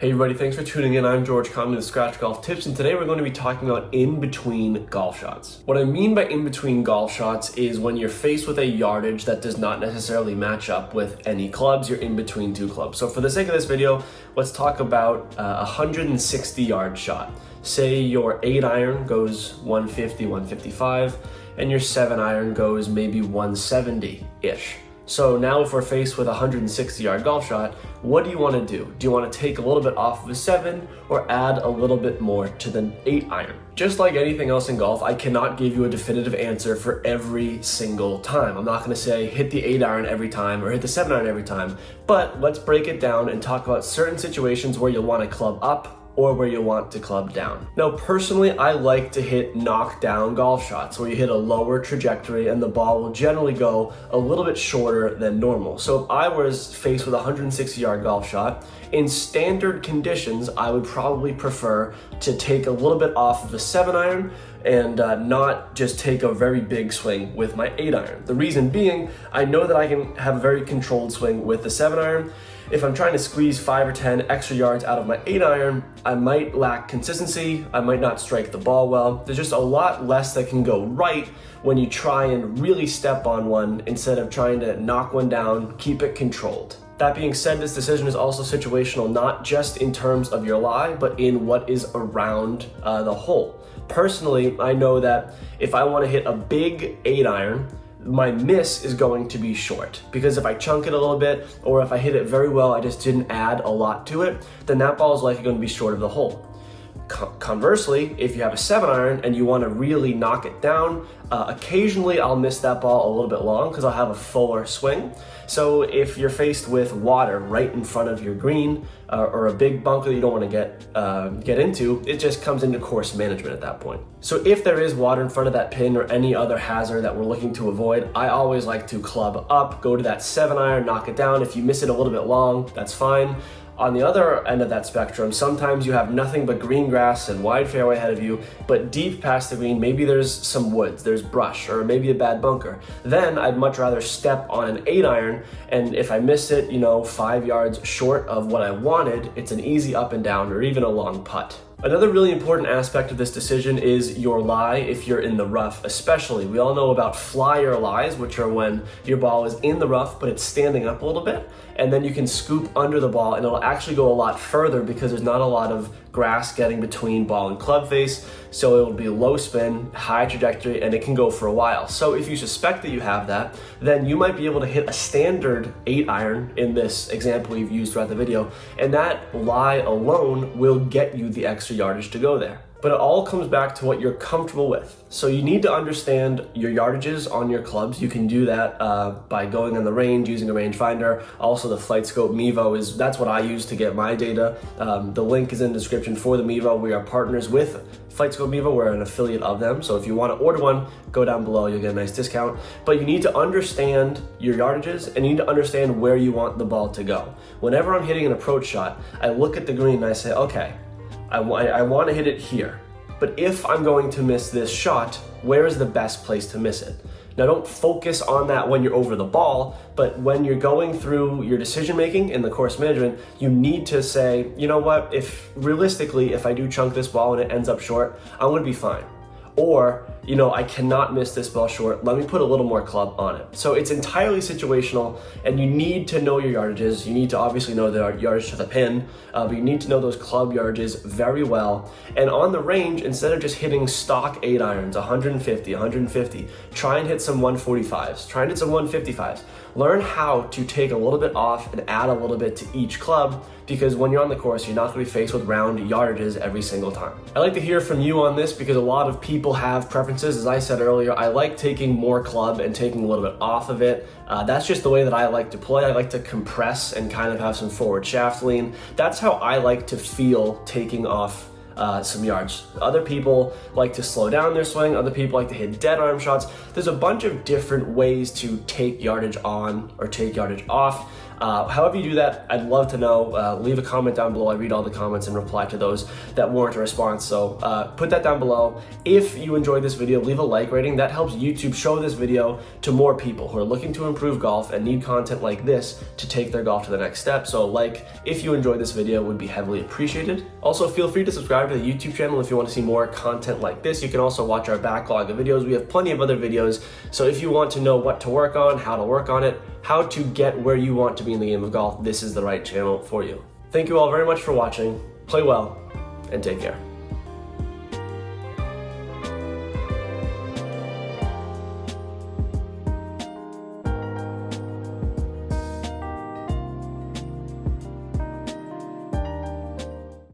Hey everybody, thanks for tuning in. I'm George coming with Scratch Golf Tips, and today we're going to be talking about in-between golf shots. What I mean by in-between golf shots is when you're faced with a yardage that does not necessarily match up with any clubs, you're in between two clubs. So for the sake of this video, let's talk about a 160-yard shot. Say your 8-iron goes 150, 155, and your 7-iron goes maybe 170-ish. So now if we're faced with a 160-yard golf shot, what do you want to do? Do you want to take a little bit off of a 7 or add a little bit more to the 8-iron? Just like anything else in golf, I cannot give you a definitive answer for every single time. I'm not going to say hit the 8-iron every time or hit the 7-iron every time, but let's break it down and talk about certain situations where you'll want to club up or where you want to club down. Now, personally, I like to hit knockdown golf shots where you hit a lower trajectory and the ball will generally go a little bit shorter than normal. So if I was faced with a 160-yard golf shot, in standard conditions, I would probably prefer to take a little bit off of the 7-iron and not just take a very big swing with my 8-iron. The reason being, I know that I can have a very controlled swing with the 7-iron. If I'm trying to squeeze 5 or 10 extra yards out of my 8-iron, I might lack consistency, I might not strike the ball well. There's just a lot less that can go right when you try and really step on one instead of trying to knock one down, keep it controlled. That being said, this decision is also situational, not just in terms of your lie, but in what is around the hole. Personally, I know that if I want to hit a big 8-iron, my miss is going to be short, because if I chunk it a little bit or if I hit it very well, I just didn't add a lot to it, then that ball is likely going to be short of the hole. Conversely, if you have a 7-iron and you want to really knock it down, occasionally I'll miss that ball a little bit long because I'll have a fuller swing. So if you're faced with water right in front of your green or a big bunker that you don't want to get into, it just comes into course management at that point. So if there is water in front of that pin or any other hazard that we're looking to avoid, I always like to club up, go to that 7-iron, knock it down. If you miss it a little bit long, that's fine. On the other end of that spectrum, sometimes you have nothing but green grass and wide fairway ahead of you, but deep past the green, maybe there's some woods, there's brush, or maybe a bad bunker. Then I'd much rather step on an 8-iron, and if I miss it, 5 yards short of what I wanted, it's an easy up and down or even a long putt. Another really important aspect of this decision is your lie if you're in the rough, especially. We all know about flyer lies, which are when your ball is in the rough, but it's standing up a little bit, and then you can scoop under the ball and it'll actually go a lot further because there's not a lot of grass getting between ball and club face, so it will be low spin, high trajectory, and it can go for a while. So if you suspect that you have that, then you might be able to hit a standard 8-iron in this example we've used throughout the video, and that lie alone will get you the extra yardage to go there. But it all comes back to what you're comfortable with. So you need to understand your yardages on your clubs. You can do that by going on the range, using a rangefinder. Also the FlightScope Mevo that's what I use to get my data. The link is in the description for the Mevo. We are partners with FlightScope Mevo. We're an affiliate of them. So if you want to order one, go down below, you'll get a nice discount. But you need to understand your yardages and you need to understand where you want the ball to go. Whenever I'm hitting an approach shot, I look at the green and I say, okay, I want to hit it here, but if I'm going to miss this shot, where is the best place to miss it? Now, don't focus on that when you're over the ball, but when you're going through your decision making in the course management, you need to say, you know what, if realistically, if I do chunk this ball and it ends up short, I'm going to be fine. Or, I cannot miss this ball short. Let me put a little more club on it. So it's entirely situational, and you need to know your yardages. You need to obviously know the yardage to the pin, but you need to know those club yardages very well. And on the range, instead of just hitting stock 8-irons, 150, try and hit some 145s, try and hit some 155s. Learn how to take a little bit off and add a little bit to each club, because when you're on the course, you're not going to be faced with round yardages every single time. I'd like to hear from you on this because a lot of people have preferences. As I said earlier, I like taking more club and taking a little bit off of it. That's just the way that I like to play. I like to compress and kind of have some forward shaft lean. That's how I like to feel taking off some yards. Other people like to slow down their swing. Other people like to hit dead arm shots. There's a bunch of different ways to take yardage on or take yardage off. However you do that, I'd love to know. Leave a comment down below. I read all the comments and reply to those that warrant a response. So put that down below. If you enjoyed this video, leave a like rating. That helps YouTube show this video to more people who are looking to improve golf and need content like this to take their golf to the next step. So like, if you enjoyed this video, would be heavily appreciated. Also, feel free to subscribe to the YouTube channel if you want to see more content like this. You can also watch our backlog of videos. We have plenty of other videos. So if you want to know what to work on, how to work on it, how to get where you want to be in the game of golf, this is the right channel for you. Thank you all very much for watching. Play well and take care.